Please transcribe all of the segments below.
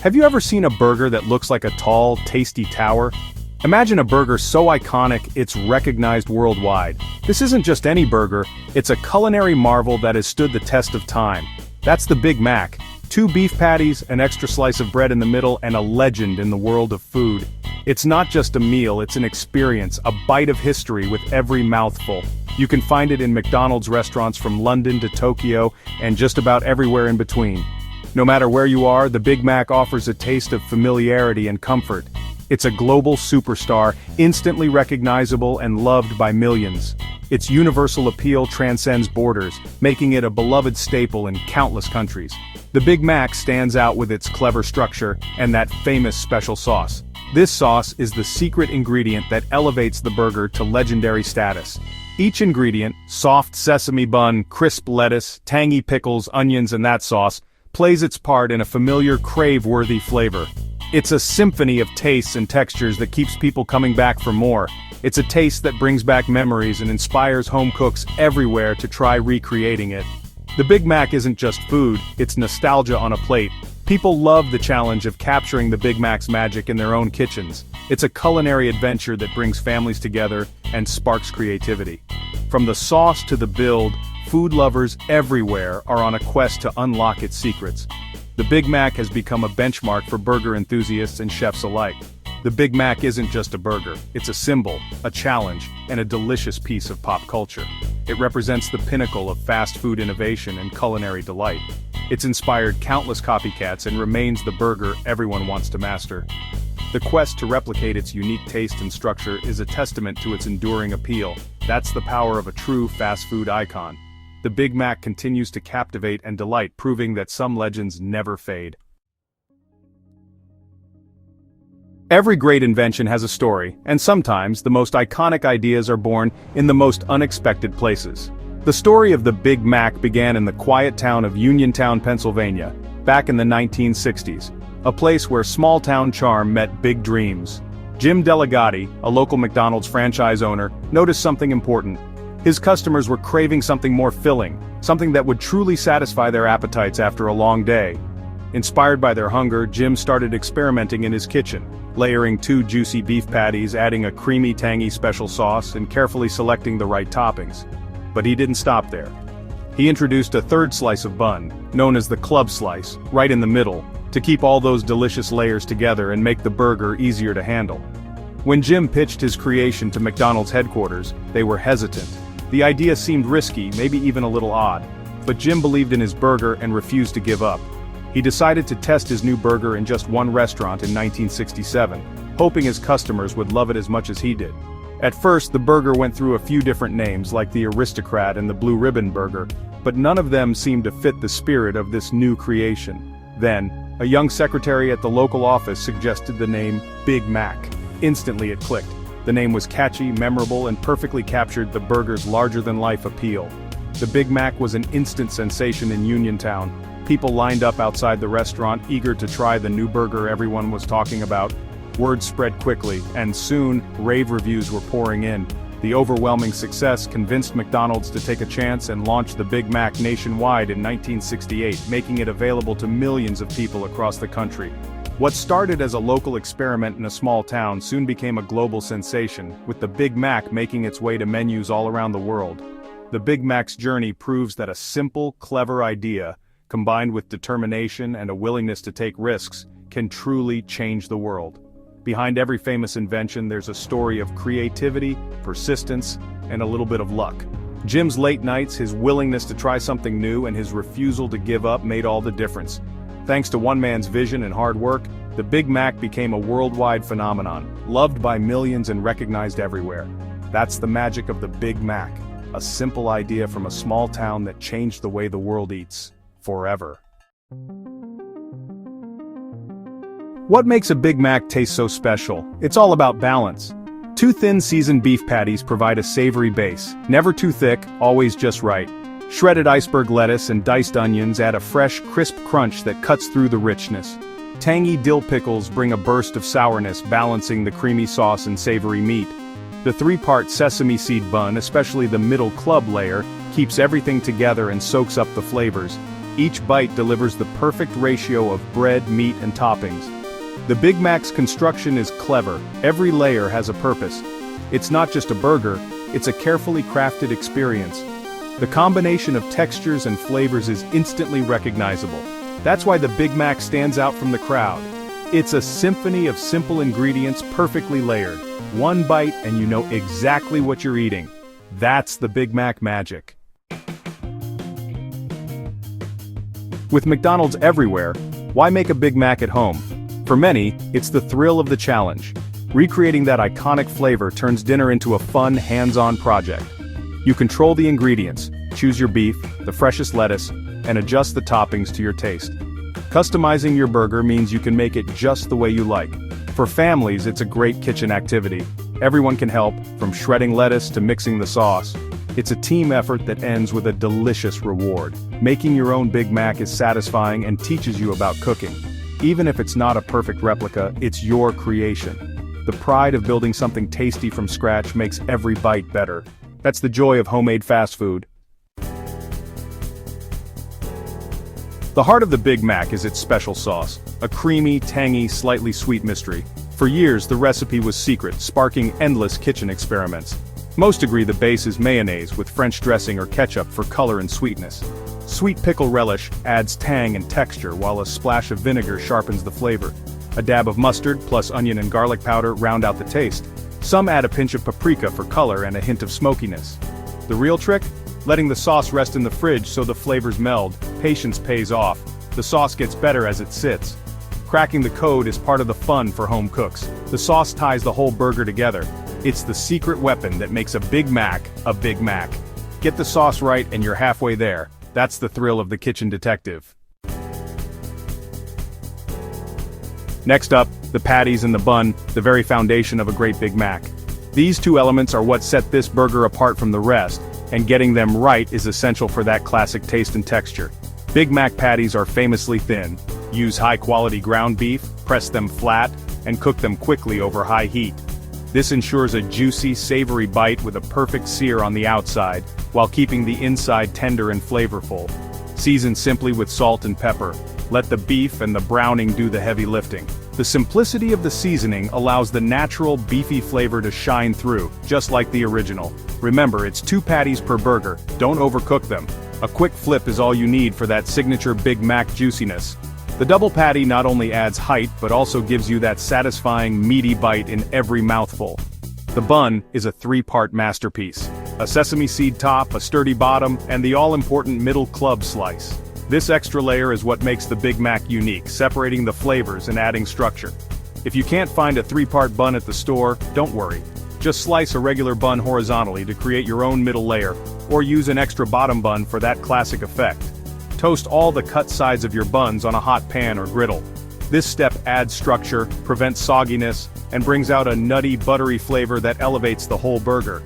Have you ever seen a burger that looks like a tall, tasty tower? Imagine a burger so iconic it's recognized worldwide. This isn't just any burger, it's a culinary marvel that has stood the test of time. That's the Big Mac. 2 beef patties, an extra slice of bread in the middle, and a legend in the world of food. It's not just a meal, it's an experience, a bite of history with every mouthful. You can find it in McDonald's restaurants from London to Tokyo, and just about everywhere in between. No matter where you are, the Big Mac offers a taste of familiarity and comfort. It's a global superstar, instantly recognizable and loved by millions. Its universal appeal transcends borders, making it a beloved staple in countless countries. The Big Mac stands out with its clever structure and that famous special sauce. This sauce is the secret ingredient that elevates the burger to legendary status. Each ingredient, soft sesame bun, crisp lettuce, tangy pickles, onions, and that sauce, plays its part in a familiar crave-worthy flavor. It's a symphony of tastes and textures that keeps people coming back for more. It's a taste that brings back memories and inspires home cooks everywhere to try recreating it. The Big Mac isn't just food, it's nostalgia on a plate. People love the challenge of capturing the Big Mac's magic in their own kitchens. It's a culinary adventure that brings families together and sparks creativity. From the sauce to the build, food lovers everywhere are on a quest to unlock its secrets. The Big Mac has become a benchmark for burger enthusiasts and chefs alike. The Big Mac isn't just a burger, it's a symbol, a challenge, and a delicious piece of pop culture. It represents the pinnacle of fast food innovation and culinary delight. It's inspired countless copycats and remains the burger everyone wants to master. The quest to replicate its unique taste and structure is a testament to its enduring appeal. That's the power of a true fast food icon. The Big Mac continues to captivate and delight, proving that some legends never fade. Every great invention has a story, and sometimes the most iconic ideas are born in the most unexpected places. The story of the Big Mac began in the quiet town of Uniontown, Pennsylvania, back in the 1960s, a place where small-town charm met big dreams. Jim Delegati, a local McDonald's franchise owner, noticed something important. His customers were craving something more filling, something that would truly satisfy their appetites after a long day. Inspired by their hunger, Jim started experimenting in his kitchen, layering 2 juicy beef patties, adding a creamy, tangy special sauce, and carefully selecting the right toppings. But he didn't stop there. He introduced a 3rd slice of bun, known as the club slice, right in the middle, to keep all those delicious layers together and make the burger easier to handle. When Jim pitched his creation to McDonald's headquarters, they were hesitant. The idea seemed risky, maybe even a little odd, but Jim believed in his burger and refused to give up. He decided to test his new burger in just one restaurant in 1967, hoping his customers would love it as much as he did. At first, the burger went through a few different names like the Aristocrat and the Blue Ribbon Burger, but none of them seemed to fit the spirit of this new creation. Then, a young secretary at the local office suggested the name Big Mac. Instantly it clicked. The name was catchy, memorable, and perfectly captured the burger's larger-than-life appeal. The Big Mac was an instant sensation in Uniontown. People lined up outside the restaurant, eager to try the new burger everyone was talking about. Word spread quickly, and soon, rave reviews were pouring in. The overwhelming success convinced McDonald's to take a chance and launch the Big Mac nationwide in 1968, making it available to millions of people across the country. What started as a local experiment in a small town soon became a global sensation, with the Big Mac making its way to menus all around the world. The Big Mac's journey proves that a simple, clever idea, combined with determination and a willingness to take risks, can truly change the world. Behind every famous invention there's a story of creativity, persistence, and a little bit of luck. Jim's late nights, his willingness to try something new, and his refusal to give up made all the difference. Thanks to one man's vision and hard work, the Big Mac became a worldwide phenomenon, loved by millions and recognized everywhere. That's the magic of the Big Mac, a simple idea from a small town that changed the way the world eats, forever. What makes a Big Mac taste so special? It's all about balance. 2 thin seasoned beef patties provide a savory base, never too thick, always just right. Shredded iceberg lettuce and diced onions add a fresh, crisp crunch that cuts through the richness. Tangy dill pickles bring a burst of sourness, balancing the creamy sauce and savory meat. The 3-part sesame seed bun, especially the middle club layer, keeps everything together and soaks up the flavors. Each bite delivers the perfect ratio of bread, meat, and toppings. The Big Mac's construction is clever. Every layer has a purpose. It's not just a burger, it's a carefully crafted experience. The combination of textures and flavors is instantly recognizable. That's why the Big Mac stands out from the crowd. It's a symphony of simple ingredients perfectly layered. One bite and you know exactly what you're eating. That's the Big Mac magic. With McDonald's everywhere, why make a Big Mac at home? For many, it's the thrill of the challenge. Recreating that iconic flavor turns dinner into a fun, hands-on project. You control the ingredients, choose your beef, the freshest lettuce, and adjust the toppings to your taste. Customizing your burger means you can make it just the way you like. For families, it's a great kitchen activity. Everyone can help, from shredding lettuce to mixing the sauce. It's a team effort that ends with a delicious reward. Making your own Big Mac is satisfying and teaches you about cooking. Even if it's not a perfect replica, it's your creation. The pride of building something tasty from scratch makes every bite better. That's the joy of homemade fast food. The heart of the Big Mac is its special sauce, a creamy, tangy, slightly sweet mystery. For years, the recipe was secret, sparking endless kitchen experiments. Most agree the base is mayonnaise with French dressing or ketchup for color and sweetness. Sweet pickle relish adds tang and texture, while a splash of vinegar sharpens the flavor. A dab of mustard plus onion and garlic powder round out the taste. Some add a pinch of paprika for color and a hint of smokiness. The real trick? Letting the sauce rest in the fridge so the flavors meld. Patience pays off. The sauce gets better as it sits. Cracking the code is part of the fun for home cooks. The sauce ties the whole burger together. It's the secret weapon that makes a Big Mac a Big Mac. Get the sauce right and you're halfway there. That's the thrill of the kitchen detective. Next up, the patties and the bun, the very foundation of a great Big Mac. These two elements are what set this burger apart from the rest, and getting them right is essential for that classic taste and texture. Big Mac patties are famously thin. Use high-quality ground beef, press them flat, and cook them quickly over high heat. This ensures a juicy, savory bite with a perfect sear on the outside, while keeping the inside tender and flavorful. Season simply with salt and pepper. Let the beef and the browning do the heavy lifting. The simplicity of the seasoning allows the natural beefy flavor to shine through, just like the original. Remember, it's 2 patties per burger, don't overcook them. A quick flip is all you need for that signature Big Mac juiciness. The double patty not only adds height but also gives you that satisfying, meaty bite in every mouthful. The bun is a 3-part masterpiece. A sesame seed top, a sturdy bottom, and the all-important middle club slice. This extra layer is what makes the Big Mac unique, separating the flavors and adding structure. If you can't find a 3-part bun at the store, don't worry. Just slice a regular bun horizontally to create your own middle layer, or use an extra bottom bun for that classic effect. Toast all the cut sides of your buns on a hot pan or griddle. This step adds structure, prevents sogginess, and brings out a nutty, buttery flavor that elevates the whole burger.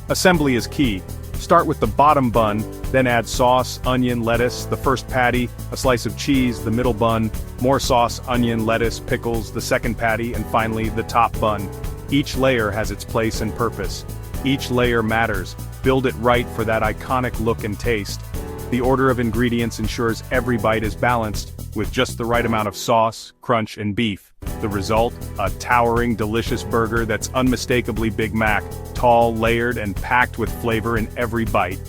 Assembly is key. Start with the bottom bun, then add sauce, onion, lettuce, the first patty, a slice of cheese, the middle bun, more sauce, onion, lettuce, pickles, the second patty, and finally the top bun. Each layer has its place and purpose. Each layer matters. Build it right for that iconic look and taste. The order of ingredients ensures every bite is balanced, with just the right amount of sauce, crunch, and beef. The result? A towering, delicious burger that's unmistakably Big Mac, tall, layered, and packed with flavor in every bite.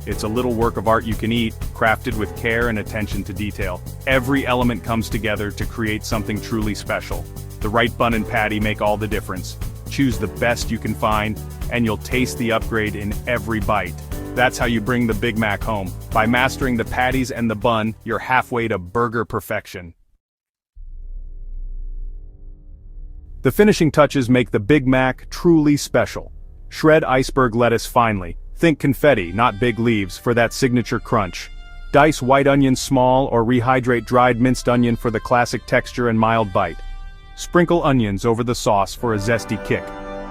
It's a little work of art you can eat, crafted with care and attention to detail. Every element comes together to create something truly special. The right bun and patty make all the difference. Choose the best you can find, and you'll taste the upgrade in every bite. That's how you bring the Big Mac home. By mastering the patties and the bun, you're halfway to burger perfection. The finishing touches make the Big Mac truly special. Shred iceberg lettuce finely. Think confetti, not big leaves, for that signature crunch. Dice white onion small or rehydrate dried minced onion for the classic texture and mild bite. Sprinkle onions over the sauce for a zesty kick.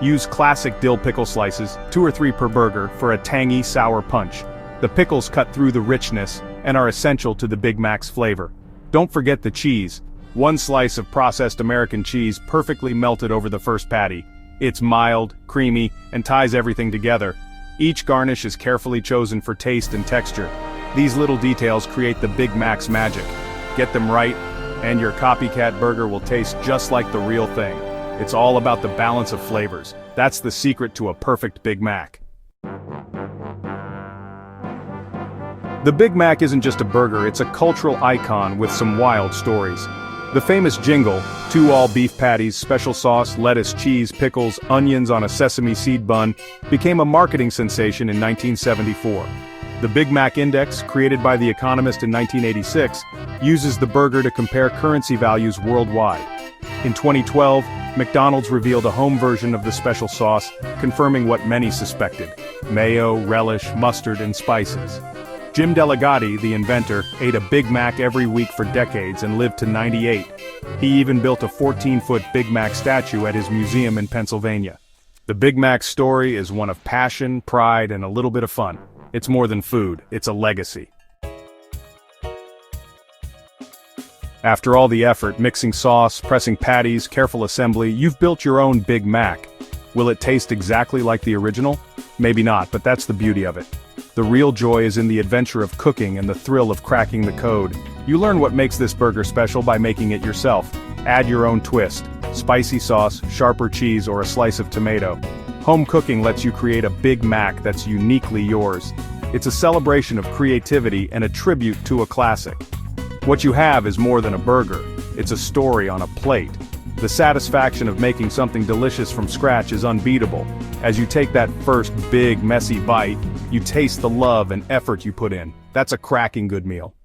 Use classic dill pickle slices, 2 or 3 per burger, for a tangy, sour punch. The pickles cut through the richness and are essential to the Big Mac's flavor. Don't forget the cheese. 1 slice of processed American cheese perfectly melted over the first patty. It's mild, creamy, and ties everything together. Each garnish is carefully chosen for taste and texture. These little details create the Big Mac's magic. Get them right, and your Copycat burger will taste just like the real thing. It's all about the balance of flavors. That's the secret to a perfect Big Mac. The Big Mac isn't just a burger, it's a cultural icon with some wild stories. The famous jingle, 2 all-beef patties, special sauce, lettuce, cheese, pickles, onions on a sesame seed bun, became a marketing sensation in 1974. The Big Mac Index, created by The Economist in 1986, uses the burger to compare currency values worldwide. In 2012, McDonald's revealed a home version of the special sauce, confirming what many suspected: mayo, relish, mustard, and spices. Jim Delegati, the inventor, ate a Big Mac every week for decades and lived to 98. He even built a 14-foot Big Mac statue at his museum in Pennsylvania. The Big Mac's story is one of passion, pride, and a little bit of fun. It's more than food, it's a legacy. After all the effort, mixing sauce, pressing patties, careful assembly, you've built your own Big Mac. Will it taste exactly like the original? Maybe not, but that's the beauty of it. The real joy is in the adventure of cooking and the thrill of cracking the code. You learn what makes this burger special by making it yourself. Add your own twist: spicy sauce, sharper cheese, or a slice of tomato. Home cooking lets you create a Big Mac that's uniquely yours. It's a celebration of creativity and a tribute to a classic. What you have is more than a burger, it's a story on a plate. The satisfaction of making something delicious from scratch is unbeatable. As you take that first big, messy bite, you taste the love and effort you put in. That's a cracking good meal.